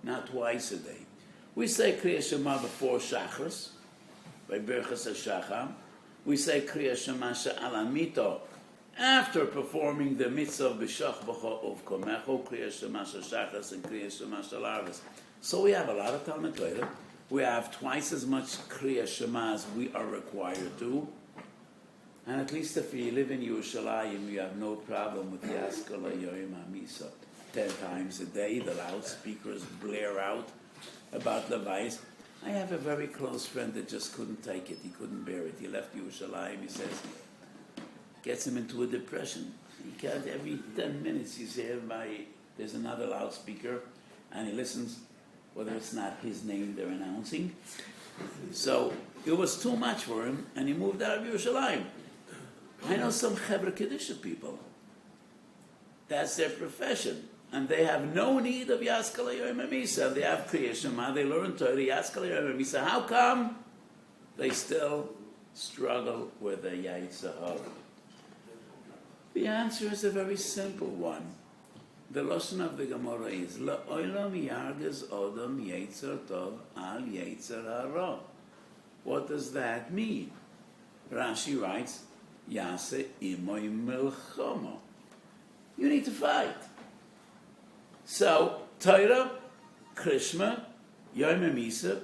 Not twice a day. We say Kriya Shema before Shachris, by Berchas HaShacham. We say Kriya Shema She'al Amito after performing the mitzvah of B'shach B'cho of Komecho, Kriya Shema Shachris and Kriya Shema Shalarvis. So we have a lot of Talmud Torah. We have twice as much Kriya Shema as we are required to. And at least if you live in Yerushalayim, you have no problem with Yaskala Yoim HaMisa. 10 times a day, the loudspeakers blare out about the Weiss. I have a very close friend that just couldn't take it. He couldn't bear it. He left Yerushalayim. He says, gets him into a depression. He can't, every 10 minutes he's here there's another loudspeaker, and he listens, whether it's not his name they're announcing. So it was too much for him, and he moved out of Yerushalayim. I know some Chevra Kedisha people. That's their profession. And they have no need of Yaskala Yoim HaMisa. They have Kriya Shema, they learn Torah, Yaskala Yoim HaMisa. How come they still struggle with the Yetzer Hara? The answer is a very simple one. The lesson of the Gemara is, La'olam yargez odam Yetzer Tov al Yetzer Hara. What does that mean? Rashi writes, Yase imoy milchama. You need to fight. So, Torah, Krishma, Yom HaMisa,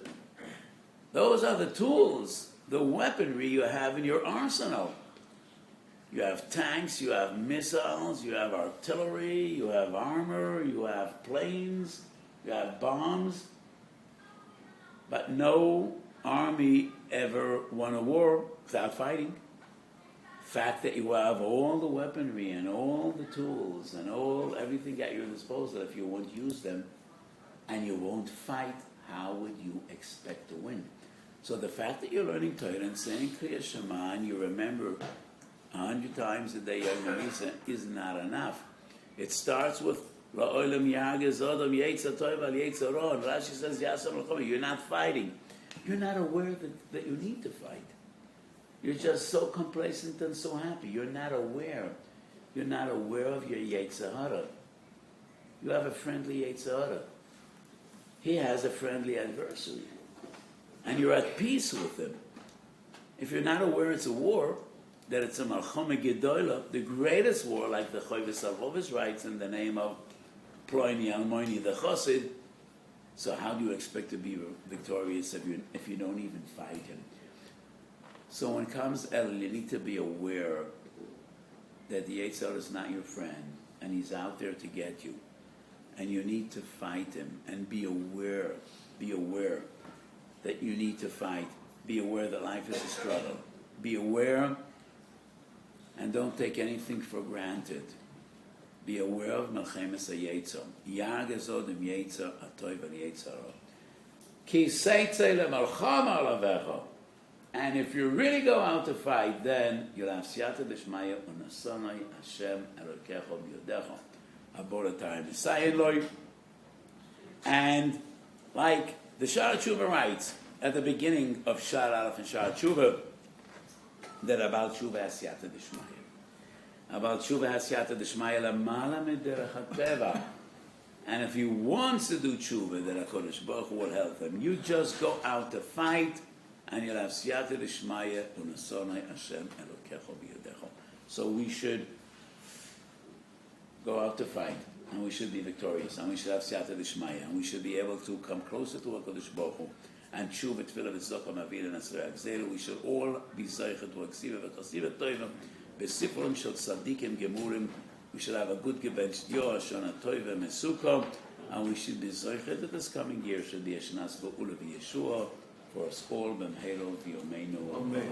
those are the tools, the weaponry you have in your arsenal. You have tanks, you have missiles, you have artillery, you have armor, you have planes, you have bombs. But no army ever won a war without fighting. The fact that you have all the weaponry and all the tools and everything at your disposal, if you won't use them and you won't fight, how would you expect to win? So the fact that you're learning Torah and saying Kriya Shema and you remember 100 times a day Yom HaMisa is not enough. It starts with La'olam Yagez Odom Yetzer Tov Al Yetzer Ra. And Rashi says, Yasam L'chom, you're not fighting. You're not aware that you need to fight. You're just so complacent and so happy. You're not aware. You're not aware of your Yetzer Hara. You have a friendly Yetzer Hara. He has a friendly adversary. And you're at peace with him. If you're not aware it's a war, that it's a Malchama Gedola, the greatest war, like the Chovis Avovis writes in the name of Ploini Almoini the Chosid, so how do you expect to be victorious if you don't even fight him? So when it comes Elul, you need to be aware that the Yetzer is not your friend, and he's out there to get you. And you need to fight him, and be aware that you need to fight. Be aware that life is a struggle. Be aware, and don't take anything for granted. Be aware of Melchemes HaYetzer. Yag Ezodem Yetzer Atoiv Al Yetzer Ra. Ki Seitzei LeMelchama Alavecha. And if you really go out to fight, then you'll have Siyata D'Shmaya Unasonai Hashem Elokecha B'Yodecha. Aboratai Messiah Loi. And like the Sha'ar Tshuva writes at the beginning of Sha'ar Aleph and Sha'ar Tshuva, that about Tshuva has Siyata D'Shmaya. About Tshuva has Siyata D'Shmaya Lamala Mederech HaTeva. And if he wants to do Tshuva, that HaKadosh Baruch Hu will help him. You just go out to fight, and you'll have Siyata D'Shmaya Unasonai Hashem Elokecha B'Yodecha. So we should go out to fight, and we should be victorious, and we should have Siyata D'Shmaya, and we should be able to come closer to HaKadosh Baruch Hu, and Tshuva Tefillah V'Tzedakah Mavil and Asrei Agzelu. We should all be Zeicha to Aksiva V'Chasiva Toiva B'Sifron Shel Tzadikim Gemurim. We should have a good gebenched Yor, Shana Toiva Mesukah, and we should be Zeicha that this coming year should be a Shnas Ba'ula V'Yeshua for us all, B'Mheiro V'Yomeinu. Amen.